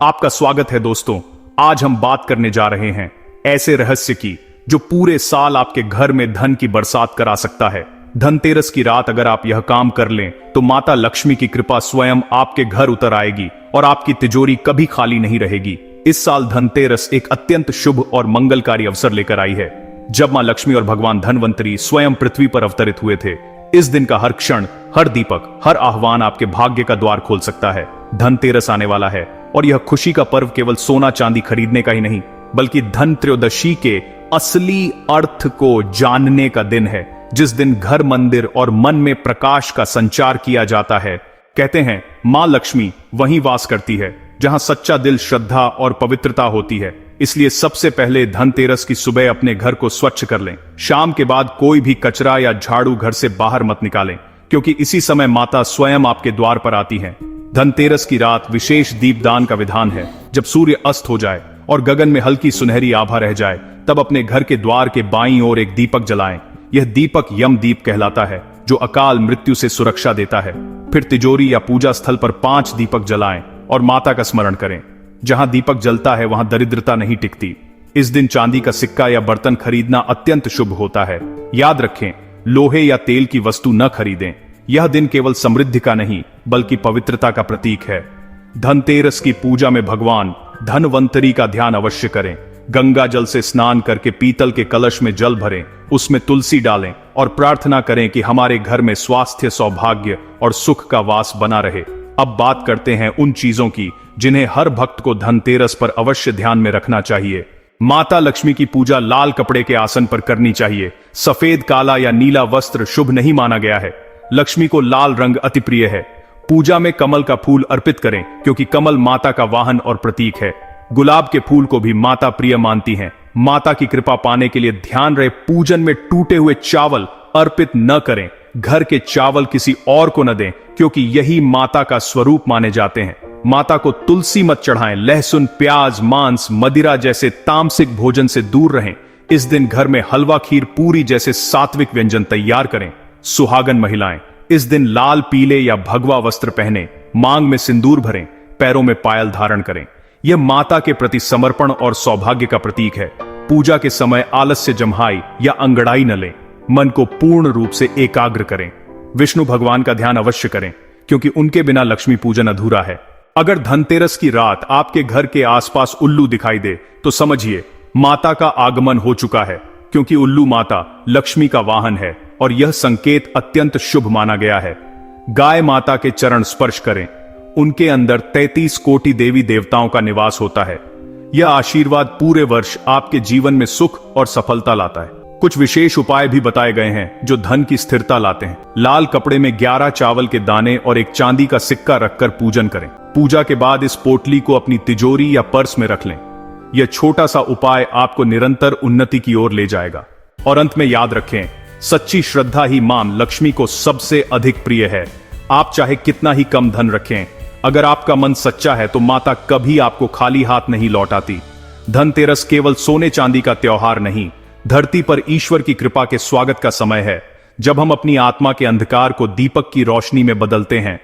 आपका स्वागत है दोस्तों। आज हम बात करने जा रहे हैं ऐसे रहस्य की जो पूरे साल आपके घर में धन की बरसात करा सकता है। धनतेरस की रात अगर आप यह काम कर लें तो माता लक्ष्मी की कृपा स्वयं आपके घर उतर आएगी और आपकी तिजोरी कभी खाली नहीं रहेगी। इस साल धनतेरस एक अत्यंत शुभ और मंगलकारी अवसर लेकर आई है, जब मां लक्ष्मी और भगवान धनवंतरी स्वयं पृथ्वी पर अवतरित हुए थे। इस दिन का हर क्षण, हर दीपक, हर आह्वान आपके भाग्य का द्वार खोल सकता है। धनतेरस आने वाला है और यह खुशी का पर्व केवल सोना चांदी खरीदने का ही नहीं, बल्कि धन त्रयोदशी के असली अर्थ को जानने का दिन है, जिस दिन घर, मंदिर और मन में प्रकाश का संचार किया जाता है। कहते हैं मां लक्ष्मी वहीं वास करती है जहां सच्चा दिल, श्रद्धा और पवित्रता होती है। इसलिए सबसे पहले धनतेरस की सुबह अपने घर को स्वच्छ कर लें। शाम के बाद कोई भी कचरा या झाड़ू घर से बाहर मत निकालें, क्योंकि इसी समय माता स्वयं आपके द्वार पर आती हैं। धनतेरस की रात विशेष दीपदान का विधान है। जब सूर्य अस्त हो जाए और गगन में हल्की सुनहरी आभा रह जाए, तब अपने घर के द्वार के बाईं ओर एक दीपक जलाएं। यह दीपक यम दीप कहलाता है, जो अकाल मृत्यु से सुरक्षा देता है। फिर तिजोरी या पूजा स्थल पर 5 दीपक जलाएं और माता का स्मरण करें। जहां दीपक जलता है वहां दरिद्रता नहीं टिकती। इस दिन चांदी का सिक्का या बर्तन खरीदना अत्यंत शुभ होता है। याद रखें, लोहे या तेल की वस्तु न खरीदें। यह दिन केवल समृद्धि का नहीं, बल्कि पवित्रता का प्रतीक है। धनतेरस की पूजा में भगवान धनवंतरी का ध्यान अवश्य करें। गंगा जल से स्नान करके पीतल के कलश में जल भरें, उसमें तुलसी डालें और प्रार्थना करें कि हमारे घर में स्वास्थ्य, सौभाग्य और सुख का वास बना रहे। अब बात करते हैं उन चीजों की जिन्हें हर भक्त को धनतेरस पर अवश्य ध्यान में रखना चाहिए। माता लक्ष्मी की पूजा लाल कपड़े के आसन पर करनी चाहिए। सफेद, काला या नीला वस्त्र शुभ नहीं माना गया है। लक्ष्मी को लाल रंग अति प्रिय है। पूजा में कमल का फूल अर्पित करें, क्योंकि कमल माता का वाहन और प्रतीक है। गुलाब के फूल को भी माता प्रिय मानती हैं। माता की कृपा पाने के लिए ध्यान रहे, पूजन में टूटे हुए चावल अर्पित न करें। घर के चावल किसी और को न दें, क्योंकि यही माता का स्वरूप माने जाते हैं। माता को तुलसी मत चढ़ाएं। लहसुन, प्याज, मांस, मदिरा जैसे तामसिक भोजन से दूर रहें। इस दिन घर में हलवा, खीर, पूरी जैसे सात्विक व्यंजन तैयार करें। सुहागन महिलाएं इस दिन लाल, पीले या भगवा वस्त्र पहने, मांग में सिंदूर भरें, पैरों में पायल धारण करें। यह माता के प्रति समर्पण और सौभाग्य का प्रतीक है। पूजा के समय आलस्य, जम्हाई या अंगड़ाई न लें। मन को पूर्ण रूप से एकाग्र करें। विष्णु भगवान का ध्यान अवश्य करें, क्योंकि उनके बिना लक्ष्मी पूजन अधूरा है। अगर धनतेरस की रात आपके घर के आसपास उल्लू दिखाई दे तो समझिए माता का आगमन हो चुका है, क्योंकि उल्लू माता लक्ष्मी का वाहन है और यह संकेत अत्यंत शुभ माना गया है। गाय माता के चरण स्पर्श करें। उनके अंदर 33 कोटि देवी देवताओं का निवास होता है। यह आशीर्वाद पूरे वर्ष आपके जीवन में सुख और सफलता लाता है। कुछ विशेष उपाय भी बताए गए हैं जो धन की स्थिरता लाते हैं। लाल कपड़े में 11 चावल के दाने और एक चांदी का सिक्का रखकर पूजन करें। पूजा के बाद इस पोटली को अपनी तिजोरी या पर्स में रख लें। यह छोटा सा उपाय आपको निरंतर उन्नति की ओर ले जाएगा। और अंत में याद रखें, सच्ची श्रद्धा ही मां लक्ष्मी को सबसे अधिक प्रिय है। आप चाहे कितना ही कम धन रखें, अगर आपका मन सच्चा है तो माता कभी आपको खाली हाथ नहीं लौटाती। धनतेरस केवल सोने चांदी का त्योहार नहीं, धरती पर ईश्वर की कृपा के स्वागत का समय है। जब हम अपनी आत्मा के अंधकार को दीपक की रोशनी में बदलते हैं,